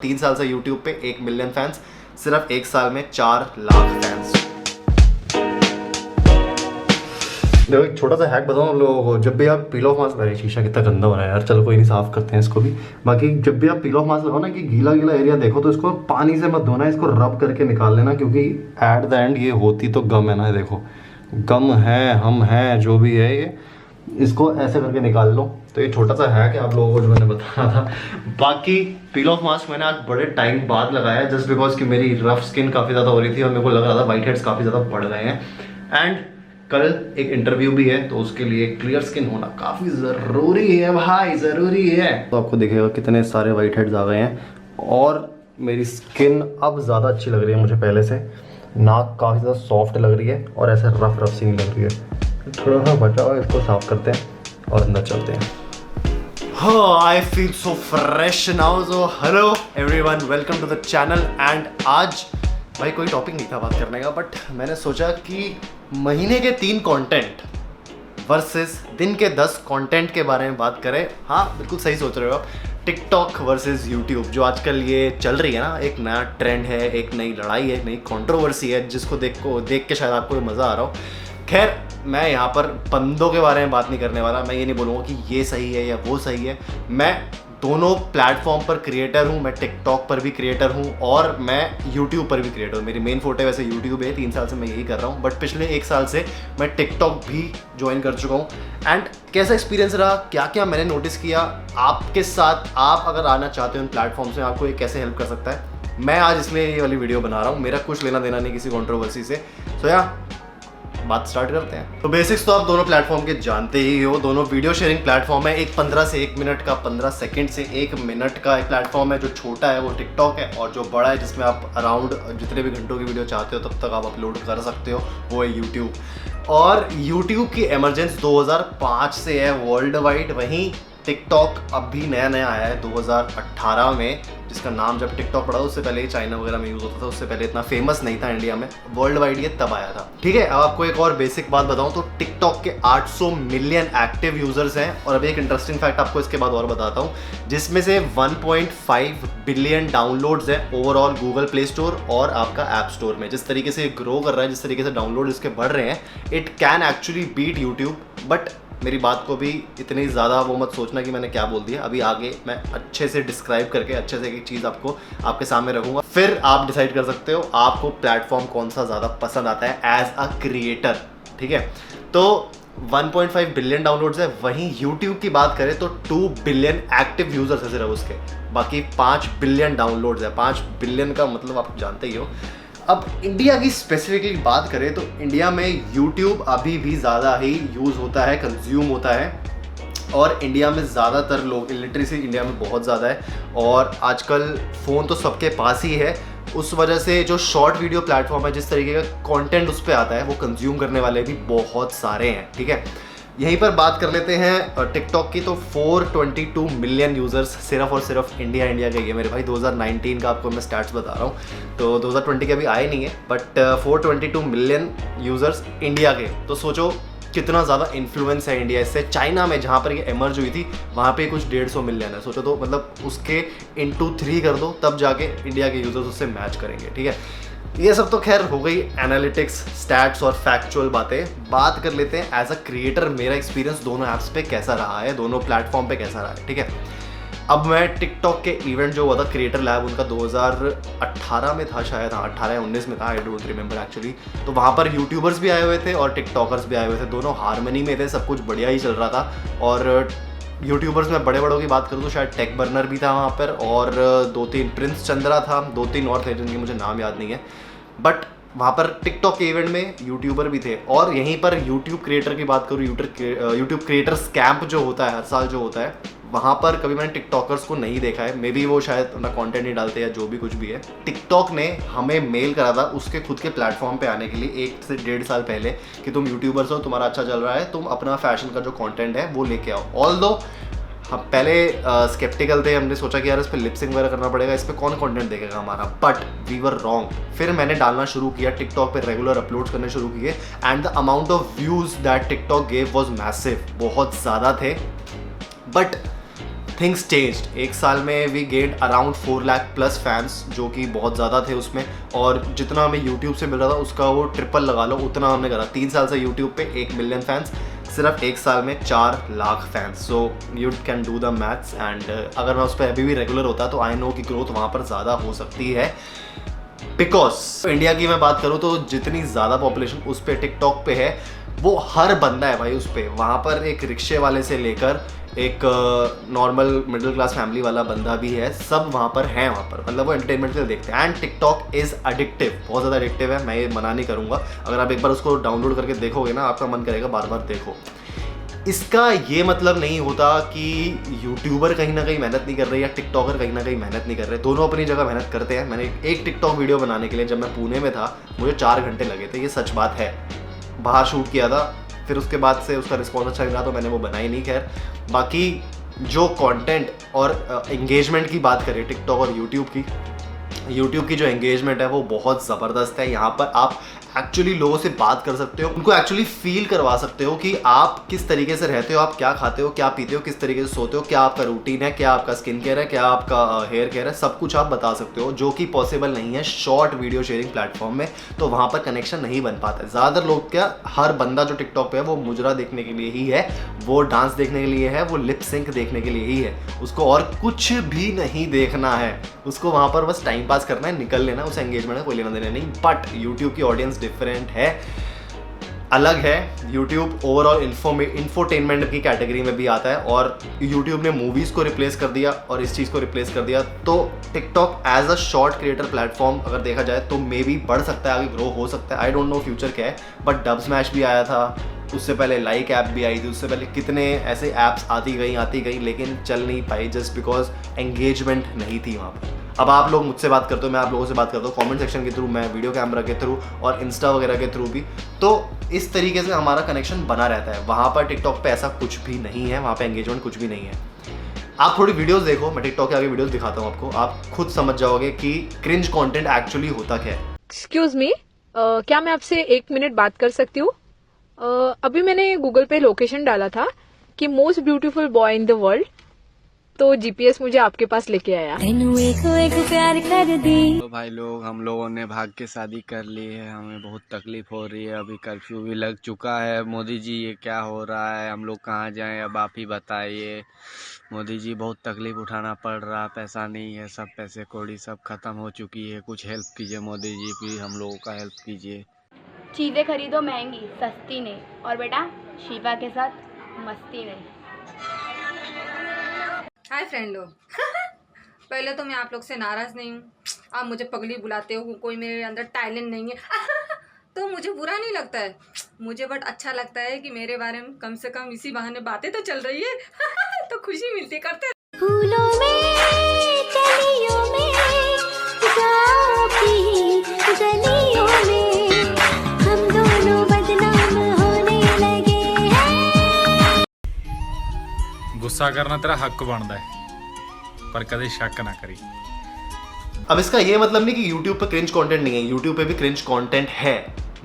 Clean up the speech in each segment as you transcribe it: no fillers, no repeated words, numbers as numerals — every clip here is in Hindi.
3 साल से यूट्यूब पे 1 मिलियन फैंस, सिर्फ 1 साल में 4 लाख फैंस। देखो एक छोटा सा हैक बताऊँ आप लोगों को, जब भी आप पील ऑफ मास्क, अरे शीशा कितना गंदा हो रहा है यार, चलो कोई नहीं, साफ करते हैं इसको भी। बाकी जब भी आप पील ऑफ मास्क लगाओ ना कि गीला गीला एरिया देखो तो इसको पानी से मत धोना, इसको रब करके निकाल लेना, क्योंकि एट द एंड ये होती तो गम है ना, देखो गम है, हम हैं, जो भी है ये, इसको ऐसे करके निकाल लो। तो ये छोटा सा हैक है आप लोगों को जो मैंने बताया था। बाकी पील ऑफ मास्क मैंने आज बड़े टाइम बाद लगाया जस्ट बिकॉज कि मेरी रफ स्किन काफ़ी ज़्यादा हो रही थी और मेरे को लग रहा था वाइट हेड्स काफ़ी ज़्यादा बढ़ गए हैं। एंड कल एक इंटरव्यू भी है तो उसके लिए क्लियर स्किन होना काफ़ी ज़रूरी है भाई, ज़रूरी है। तो आपको दिखेगा कितने सारे वाइट हेड्स आ गए हैं और मेरी स्किन अब ज़्यादा अच्छी लग रही है मुझे पहले से। नाक काफ़ी ज़्यादा सॉफ्ट लग रही है और ऐसे रफ रफ सी नहीं लग रही है। थोड़ा सा बचाओ, इसको साफ करते हैं और अंदर चलते हैं। I feel so fresh now. So hello everyone, welcome to the channel. And आज भाई कोई टॉपिक नहीं था बात करने का, बट मैंने सोचा कि महीने के 3 कंटेंट वर्सेस दिन के 10 कंटेंट के बारे में बात करें। हाँ बिल्कुल सही सोच रहे हो आप, टिकटॉक वर्सेस यूट्यूब जो आजकल ये चल रही है ना, एक नया ट्रेंड है, एक नई लड़ाई है, एक नई कंट्रोवर्सी है, जिसको देख के शायद आपको मज़ा आ रहा हो। खैर मैं यहाँ पर बंदों के बारे में बात नहीं करने वाला, मैं ये नहीं बोलूँगा कि ये सही है या वो सही है। मैं दोनों प्लेटफॉर्म पर क्रिएटर हूँ, मैं टिकटॉक पर भी क्रिएटर हूँ और मैं यूट्यूब पर भी क्रिएटर हूँ। मेरी मेन फोटो वैसे यूट्यूब है, 3 साल से मैं यही कर रहा हूँ, बट पिछले 1 साल से मैं टिकटॉक भी ज्वाइन कर चुका हूँ। एंड कैसा एक्सपीरियंस रहा, क्या क्या मैंने नोटिस किया आपके साथ, आप अगर आना चाहते हो इन प्लेटफॉर्म्स में आपको ये कैसे हेल्प कर सकता है, मैं आज इसलिए ये वाली वीडियो बना रहा हूँ। मेरा कुछ लेना देना नहीं किसी कॉन्ट्रोवर्सी से। सो या बात स्टार्ट करते हैं। तो बेसिक्स तो आप दोनों प्लेटफॉर्म के जानते ही हो, दोनों वीडियो शेयरिंग प्लेटफॉर्म है। एक 15 से 1 मिनट का, 15 सेकंड से 1 मिनट का एक प्लेटफॉर्म है। जो छोटा है वो टिकटॉक है और जो बड़ा है जिसमें आप अराउंड जितने भी घंटों की वीडियो चाहते हो तब तक आप अपलोड कर सकते हो, वो है यूट्यूब। और यूट्यूब की एमरजेंस 2005 से है वर्ल्ड वाइड, वहीं टिकटॉक अब भी नया नया आया है 2018 में, जिसका नाम जब टिकटॉक पड़ा उससे पहले चाइना वगैरह में यूज़ होता था, उससे पहले इतना फेमस नहीं था इंडिया में, वर्ल्ड वाइड ये तब आया था। ठीक है, अब आपको एक और बेसिक बात बताऊं तो टिकटॉक के 800 मिलियन एक्टिव यूजर्स हैं। और अभी एक इंटरेस्टिंग फैक्ट आपको इसके बाद और बताता हूं, जिसमें से 1.5 बिलियन डाउनलोड्स हैं ओवरऑल गूगल प्ले स्टोर और आपका ऐप स्टोर में। जिस तरीके से ग्रो कर रहा है, जिस तरीके से डाउनलोड इसके बढ़ रहे हैं, it can actually beat YouTube. But मेरी बात को भी इतनी ज़्यादा वो मत सोचना कि मैंने क्या बोल दिया। अभी आगे मैं अच्छे से डिस्क्राइब करके अच्छे से एक चीज़ आपको आपके सामने रखूँगा, फिर आप डिसाइड कर सकते हो आपको प्लेटफॉर्म कौन सा ज़्यादा पसंद आता है एज अ क्रिएटर। ठीक है, तो 1.5 बिलियन डाउनलोड्स है, वहीं यूट्यूब की बात करें तो 2 बिलियन एक्टिव यूजर्स है सिर्फ उसके, बाकी 5 बिलियन डाउनलोड्स है। 5 बिलियन का मतलब आप जानते ही हो। अब इंडिया की स्पेसिफिकली बात करें तो इंडिया में यूट्यूब अभी भी ज़्यादा ही यूज़ होता है, कंज्यूम होता है, और इंडिया में ज़्यादातर लोग, इलिटरेसी इंडिया में बहुत ज़्यादा है और आजकल फ़ोन तो सबके पास ही है। उस वजह से जो शॉर्ट वीडियो प्लेटफॉर्म है, जिस तरीके का कंटेंट उस पर आता है, वो कंज्यूम करने वाले भी बहुत सारे हैं। ठीक है, यहीं पर बात कर लेते हैं टिकटॉक की। तो 422 मिलियन यूज़र्स सिर्फ और सिर्फ इंडिया के ये मेरे भाई 2019 का आपको मैं स्टैट्स बता रहा हूँ, तो 2020 के अभी आए नहीं है, बट 422 मिलियन यूज़र्स इंडिया के। तो सोचो कितना ज़्यादा इन्फ्लुएंस है इंडिया इससे। चाइना में जहाँ पर ये एमर्ज हुई थी वहाँ पे कुछ 150 मिलियन है। सोचो तो मतलब उसके इंटू 3 कर दो, तब जाके इंडिया के यूज़र्स उससे मैच करेंगे। ठीक है, ये सब तो खैर हो गई एनालिटिक्स, स्टैट्स और फैक्चुअल बातें। बात कर लेते हैं एज अ क्रिएटर मेरा एक्सपीरियंस दोनों ऐप्स पे कैसा रहा है, दोनों प्लेटफॉर्म पे कैसा रहा है। ठीक है, अब मैं टिकटॉक के इवेंट जो हुआ था क्रिएटर लैब, उनका 2018 में था शायद, हाँ 18 या 19 में था, आई डोंट रिमेंबर एक्चुअली। तो वहाँ पर यूट्यूबर्स भी आए हुए थे और टिकटॉकर्स भी आए हुए थे, दोनों हारमनी में थे, सब कुछ बढ़िया ही चल रहा था। और यूट्यूबर्स में बड़े बड़ों की बात करूँ तो शायद टेक बर्नर भी था वहाँ पर, और 2-3 प्रिंस चंद्रा था, 2-3 और थे जिनके मुझे नाम याद नहीं है। बट वहाँ पर टिकटॉक के इवेंट में यूट्यूबर भी थे। और यहीं पर यूट्यूब क्रिएटर की बात करूँ, यूट्यूब क्रिएटर्स कैंप जो होता है हर साल जो होता है, वहाँ पर कभी मैंने टिकटॉकर्स को नहीं देखा है। मे बी वो शायद अपना कंटेंट नहीं डालते या जो भी कुछ भी है। टिकटॉक ने हमें मेल करा था उसके खुद के प्लेटफॉर्म पे आने के लिए 1 से 1.5 साल पहले कि तुम यूट्यूबर्स हो, तुम्हारा अच्छा चल रहा है, तुम अपना फैशन का जो कंटेंट है वो लेके आओ। ऑल्दो हम पहले स्केप्टिकल थे, हमने सोचा कि यार इस पर लिपसिंग वगैरह करना पड़ेगा, इस पर कौन कंटेंट देखेगा हमारा, बट वी वर रॉन्ग। फिर मैंने डालना शुरू किया, टिकटॉक पे रेगुलर अपलोड्स करने शुरू किए, and the amount of views that TikTok gave was massive, बहुत ज़्यादा थे। But things changed. एक साल में we get around 4 lakh plus fans, जो कि बहुत ज़्यादा थे उसमें, और जितना हमें यूट्यूब से मिल रहा था उसका वो ट्रिपल लगा लो, उतना हमने करा। 3 साल से यूट्यूब पे 1 मिलियन फैंस, सिर्फ एक साल में 4 lakh fans. So you can do the maths and अगर मैं उस पर अभी भी रेगुलर होता तो आई नो कि ग्रोथ वहाँ पर ज़्यादा हो सकती है। बिकॉज इंडिया की मैं बात करूँ तो जितनी ज़्यादा पॉपुलेशन उस पर टिकटॉक पे है, वो हर बंदा है भाई उस पर। वहाँ पर एक रिक्शे वाले से लेकर एक नॉर्मल मिडिल क्लास फैमिली वाला बंदा भी है, सब वहाँ पर हैं। वहाँ पर मतलब वो एंटरटेनमेंट के लिए देखते हैं। एंड टिकटॉक इज़ एडिक्टिव, बहुत ज़्यादा एडिक्टिव है, मैं ये मना नहीं करूँगा। अगर आप एक बार उसको डाउनलोड करके देखोगे ना, आपका मन करेगा बार बार देखो। इसका ये मतलब नहीं होता कि यूट्यूबर कहीं ना कहीं मेहनत नहीं कर रहे या टिकटॉकर कहीं ना कहीं मेहनत नहीं कर रहे। दोनों अपनी जगह मेहनत करते हैं। मैंने एक टिकटॉक वीडियो बनाने के लिए जब मैं पुणे में था, मुझे 4 घंटे लगे थे, ये सच बात है। बाहर शूट किया था, फिर उसके बाद से उसका रिस्पॉन्स अच्छा नहीं रहा तो मैंने वो बनाई नहीं। खैर, बाकी जो कंटेंट और एंगेजमेंट की बात करें टिकटॉक और यूट्यूब की जो एंगेजमेंट है वो बहुत ज़बरदस्त है। यहाँ पर आप एक्चुअली लोगों से बात कर सकते हो, उनको एक्चुअली फील करवा सकते हो कि आप किस तरीके से रहते हो, आप क्या खाते हो, क्या पीते हो, किस तरीके से सोते हो, क्या आपका रूटीन है, क्या आपका स्किन केयर है, क्या आपका हेयर केयर है, सब कुछ आप बता सकते हो, जो कि पॉसिबल नहीं है शॉर्ट वीडियो शेयरिंग प्लेटफॉर्म में। तो वहाँ पर कनेक्शन नहीं बन पाता है। ज़्यादातर लोग क्या, हर बंदा जो टिकटॉक पे है वो मुजरा देखने के लिए ही है, वो डांस देखने के लिए है, वो लिप सिंक देखने के लिए ही है, उसको और कुछ भी नहीं देखना है। उसको वहाँ पर बस टाइम पास करना है, निकल लेना, उस एंगेजमेंट में कोई लेना देना नहीं। बट यूट्यूब की ऑडियंस डिफरेंट है, अलग है। यूट्यूब ओवरऑल इंफोटेनमेंट की कैटेगरी में भी आता है, और यूट्यूब ने मूवीज़ को रिप्लेस कर दिया और इस चीज़ को रिप्लेस कर दिया। तो TikTok as a short creator platform अगर देखा जाए तो मे बी बढ़ सकता है, आगे ग्रो हो सकता है। आई डोंट नो फ्यूचर क्या है, बट डब स्मैश भी आया था, उससे पहले लाइक ऐप भी आई थी, उससे पहले कितने ऐसे ऐप्स आती गई, लेकिन चल नहीं पाई जस्ट बिकॉज एंगेजमेंट नहीं थी वहाँ पर। अब आप लोग मुझसे बात करते हो, मैं आप लोगों से बात करता हूँ कमेंट सेक्शन के थ्रू, मैं वीडियो कैमरा के थ्रू और इंस्टा वगैरह के थ्रू भी। तो इस तरीके से हमारा कनेक्शन बना रहता है। वहाँ पर टिकटॉक पे ऐसा कुछ भी नहीं है, वहाँ पे एंगेजमेंट कुछ भी नहीं है। आप थोड़ी वीडियोस देखो, मैं टिकटॉक के आगे वीडियोस दिखाता हूँ आपको, आप खुद समझ जाओगे कि क्रिंज कंटेंट एक्चुअली होता क्या है। एक्सक्यूज मी, क्या मैं आपसे 1 मिनट बात कर सकती हूँ? अभी मैंने गूगल पे लोकेशन डाला था कि most beautiful boy in the world, तो जीपीएस मुझे आपके पास लेके आया। प्यार कर दी। तो भाई लोग, हम लोगों ने भाग के शादी कर ली है, हमें बहुत तकलीफ हो रही है। अभी कर्फ्यू भी लग चुका है। मोदी जी ये क्या हो रहा है, हम लोग कहाँ जाएं, अब आप ही बताइए। मोदी जी बहुत तकलीफ उठाना पड़ रहा, पैसा नहीं है, सब पैसे कौड़ी सब खत्म हो चुकी है। कुछ हेल्प कीजिए मोदी जी, प्लीज हम लोगों का हेल्प कीजिए। चीज़ें खरीदो महंगी, सस्ती नहीं, और बेटा शिवा के साथ मस्ती नहीं। हाय फ्रेंड लोग पहले तो मैं आप लोग से नाराज़ नहीं हूँ, आप मुझे पगली बुलाते हो, कोई मेरे अंदर टैलेंट नहीं है तो मुझे बुरा नहीं लगता है, मुझे बट अच्छा लगता है कि मेरे बारे में कम से कम इसी बहाने बातें तो चल रही है तो खुशी मिलती करते। फूलों में, कलियों में, जाती गलियों में, हम दोनों बदनाम होने लगे हैं। गुस्सा करना तेरा हक बनता है, पर कभी शक ना करी। अब इसका ये मतलब नहीं कि YouTube पे क्रिंज कंटेंट नहीं है, YouTube पे भी क्रिंज कंटेंट है,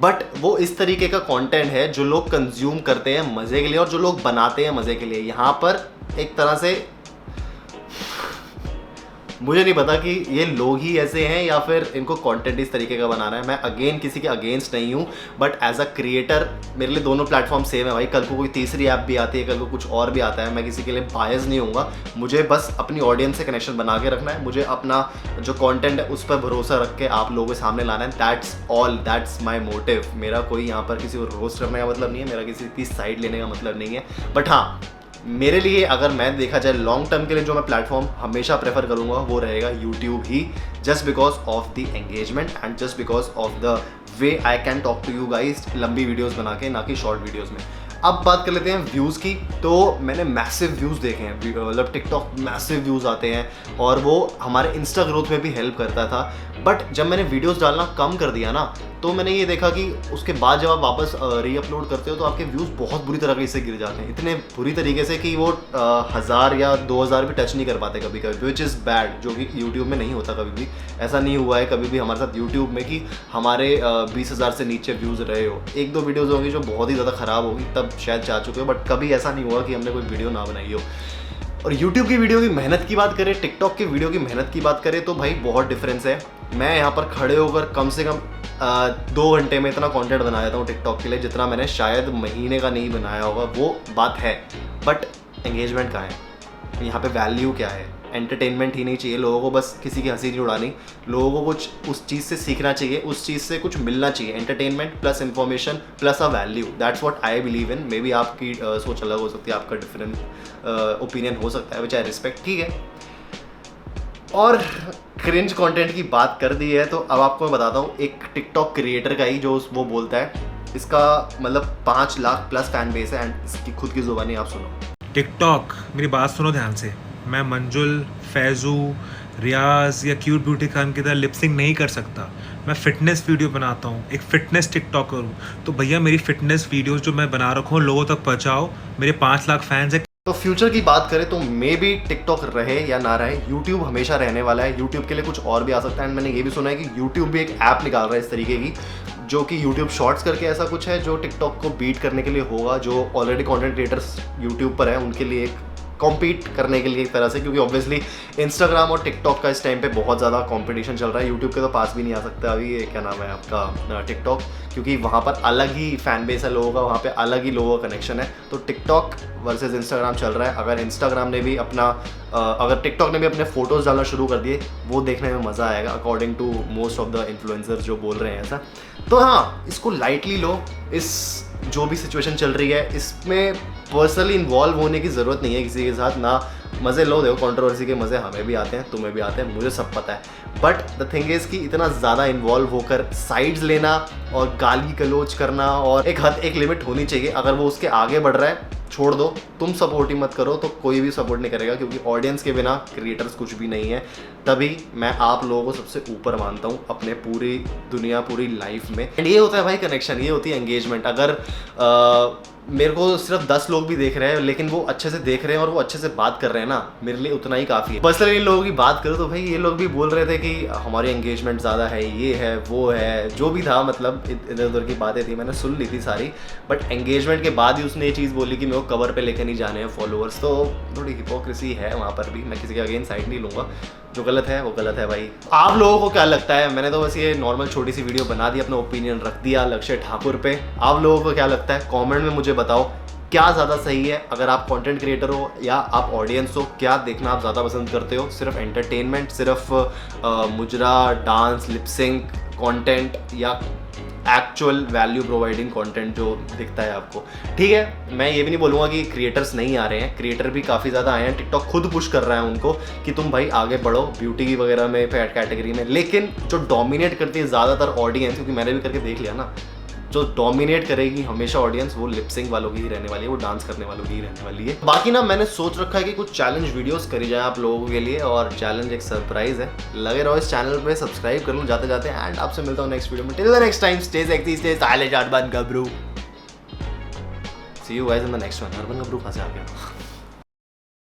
बट वो इस तरीके का कंटेंट है जो लोग कंज्यूम करते हैं मजे के लिए और जो लोग बनाते हैं मजे के लिए। यहाँ पर एक तरह से मुझे नहीं पता कि ये लोग ही ऐसे हैं या फिर इनको कंटेंट इस तरीके का बनाना है। मैं अगेन किसी के अगेंस्ट नहीं हूँ, बट एज अ क्रिएटर मेरे लिए दोनों प्लेटफॉर्म सेम है भाई। कल को कोई तीसरी ऐप भी आती है, कल को कुछ और भी आता है, मैं किसी के लिए बायस नहीं होऊंगा। मुझे बस अपनी ऑडियंस से कनेक्शन बना के रखना है, मुझे अपना जो कंटेंट है उस पर भरोसा रख के आप लोगों के सामने लाना है। That's all, that's my motive. मेरा कोई यहाँ पर किसी को रोस्ट करने का मतलब नहीं है, मेरा किसी की साइड लेने का मतलब नहीं है। बट हाँ, मेरे लिए अगर मैं देखा जाए लॉन्ग टर्म के लिए जो मैं प्लेटफॉर्म हमेशा प्रेफर करूंगा वो रहेगा यूट्यूब ही, just because of the engagement and just because of the way I can talk to you guys लंबी वीडियोस बना के, ना कि शॉर्ट वीडियोस में। अब बात कर लेते हैं व्यूज़ की। तो मैंने मैसिव व्यूज़ देखे हैं, मतलब टिकटॉक मैसिव व्यूज़ आते हैं और वो हमारे इंस्टा ग्रोथ में भी हेल्प करता था। बट जब मैंने वीडियोस डालना कम कर दिया ना, तो मैंने ये देखा कि उसके बाद जब आप वापस रीअपलोड करते हो तो आपके व्यूज़ बहुत बुरी तरीके से गिर जाते हैं, इतने बुरी तरीके से कि वो 1000 या 2000 भी टच नहीं कर पाते कभी कभी, विच इज़ बैड, जो कि यूट्यूब में नहीं होता कभी भी। ऐसा नहीं हुआ है कभी भी हमारे साथ यूट्यूब में कि हमारे 20,000 से नीचे व्यूज़ रहे हो। 1-2 वीडियोज़ होंगी जो बहुत ही ज़्यादा ख़राब होगी, तब शायद जा चुके हो, बट कभी ऐसा नहीं हुआ कि हमने कोई वीडियो ना बनाई हो। और YouTube की वीडियो की मेहनत की बात करें, टिकटॉक की वीडियो की मेहनत की बात करें तो भाई बहुत डिफरेंस है। मैं यहाँ पर खड़े होकर कम से कम 2 घंटे में इतना कंटेंट बना देता हूँ टिकटॉक के लिए जितना मैंने शायद महीने का नहीं बनाया होगा, वो बात है। बट एंगेजमेंट कहाँ है, यहाँ पे वैल्यू क्या है? एंटरटेनमेंट ही नहीं चाहिए लोगों को, बस किसी की हंसी नहीं उड़ानी, लोगों को कुछ उस चीज़ से सीखना चाहिए, उस चीज़ से कुछ मिलना चाहिए। Entertainment plus information plus a value, that's what I believe in. May be आपकी सोच अलग हो सकती है, आपका डिफरेंट ओपिनियन हो सकता है, विच आई रिस्पेक्ट, ठीक है। और क्रिंज कंटेंट की बात कर दी है तो अब आपको मैं बताता हूँ एक टिकटॉक क्रिएटर का ही जो वो बोलता है, इसका मतलब 5 लाख प्लस फैन बेस है एंड इसकी खुद की जुबानी आप सुनो। टिकटॉक, मेरी बात सुनो ध्यान से। मैं मंजुल, फैजू, रियाज या क्यूट ब्यूटी खान की तरह लिपसिंग नहीं कर सकता। मैं फिटनेस वीडियो बनाता हूँ, एक फिटनेस टिकटॉकर हूँ। तो भैया मेरी फिटनेस वीडियोस जो मैं बना रखा हूँ लोगों तक पहुँचाओ। मेरे 5 लाख फैंस है। तो फ्यूचर की बात करें तो मे बी टिकटॉक रहे या ना रहे, यूट्यूब हमेशा रहने वाला है। यूट्यूब के लिए कुछ और भी आ सकता है एंड मैंने ये भी सुना है कि यूट्यूब भी एक ऐप निकाल रहा है इस तरीके की, जो कि यूट्यूब शॉर्ट्स करके ऐसा कुछ है जो टिकटॉक को बीट करने के लिए होगा। जो ऑलरेडी कंटेंट क्रिएटर्स यूट्यूब पर हैं उनके लिए एक कॉम्पीट करने के लिए एक तरह से, क्योंकि ऑब्वियसली इंस्टाग्राम और टिकटॉक का इस टाइम पे बहुत ज़्यादा कंपटीशन चल रहा है। यूट्यूब के तो पास भी नहीं आ सकता अभी, ये क्या नाम है आपका, टिकटॉक, क्योंकि वहाँ पर अलग ही फैन बेस है लोगों का, वहाँ पे अलग ही लोगों का कनेक्शन है। तो टिकटॉक वर्सेस इंस्टाग्राम चल रहा है। अगर इंस्टाग्राम ने भी अपना अगर टिकटॉक ने भी अपने फोटोज़ डालना शुरू कर दिए, वो देखने में मज़ा आएगा, according to most of the influencers जो बोल रहे हैं ऐसा। तो हाँ, इसको लाइटली लो। इस जो भी सिचुएशन चल रही है इसमें पर्सनली इन्वॉल्व होने की ज़रूरत नहीं है किसी के साथ ना। मज़े लो, देखो कंट्रोवर्सी के मज़े हमें भी आते हैं, तुम्हें भी आते हैं, मुझे सब पता है। बट द थिंग इज़ कि इतना ज़्यादा इन्वॉल्व होकर साइड्स लेना और गाली गलोच करना, और एक लिमिट होनी चाहिए। अगर वो उसके आगे बढ़ रहा है छोड़ दो, तुम सपोर्ट ही मत करो तो कोई भी सपोर्ट नहीं करेगा, क्योंकि ऑडियंस के बिना क्रिएटर्स कुछ भी नहीं है। तभी मैं आप लोगों को सबसे ऊपर मानता हूँ अपने पूरी दुनिया, पूरी लाइफ में। एंड ये होता है भाई कनेक्शन, ये होती है एंगेजमेंट। अगर मेरे को सिर्फ 10 लोग भी देख रहे हैं लेकिन वो अच्छे से देख रहे हैं और वो अच्छे से बात कर रहे हैं ना, मेरे लिए उतना ही काफ़ी है। पर्सनली इन लोगों की बात करूँ तो भाई ये लोग भी बोल रहे थे कि हमारी एंगेजमेंट ज़्यादा है, ये है वो है, जो भी था, मतलब इधर उधर की बातें थी, मैंने सुन ली थी सारी। बट एंगेजमेंट के बाद ही उसने ये चीज़ बोली कि मेरे को कवर पे लेकर नहीं जाने हैं फॉलोअर्स, तो थोड़ी हिपोक्रेसी है वहाँ पर भी। मैं किसी के अगेंस्ट साइड नहीं लूँगा, जो गलत है वो गलत है भाई। आप लोगों को क्या लगता है? मैंने तो बस ये नॉर्मल छोटी सी वीडियो बना दी, अपना ओपिनियन रख दिया लक्ष्य ठाकुर पे। आप लोगों को क्या लगता है? कमेंट में मुझे बताओ क्या ज़्यादा सही है। अगर आप कंटेंट क्रिएटर हो या आप ऑडियंस हो, क्या देखना आप ज़्यादा पसंद करते हो? सिर्फ एंटरटेनमेंट, सिर्फ मुजरा, डांस, लिपसिंक कंटेंट, या एक्चुअल वैल्यू प्रोवाइडिंग कंटेंट जो दिखता है आपको? ठीक है, मैं ये भी नहीं बोलूँगा कि क्रिएटर्स नहीं आ रहे हैं, क्रिएटर भी काफ़ी ज़्यादा आए हैं। टिकटॉक खुद पुश कर रहा है उनको कि तुम भाई आगे बढ़ो ब्यूटी वगैरह में, कैटेगरी में। लेकिन जो डोमिनेट करती है ज़्यादातर ऑडियंस, क्योंकि मैंने भी करके देख लिया ना, जो डोमिनेट करेगी हमेशा ऑडियंस, वो लिपसिंग वालों की ही रहने वाली है, वो डांस करने वालों की ही रहने वाली है। बाकी ना मैंने सोच रखा है कि कुछ चैलेंज वीडियोस करी जाए आप लोगों के लिए, और चैलेंज एक सरप्राइज है। लगे रहो इस चैनल पे, सब्सक्राइब कर लो जाते जाते, एंड आपसे मिलता हूँ नेक्स्ट वीडियो में। Till the next time, stay sexy, stay stylish, urban गबरू। See you guys in the next one. Urban गबरू कहाँ से आ गया?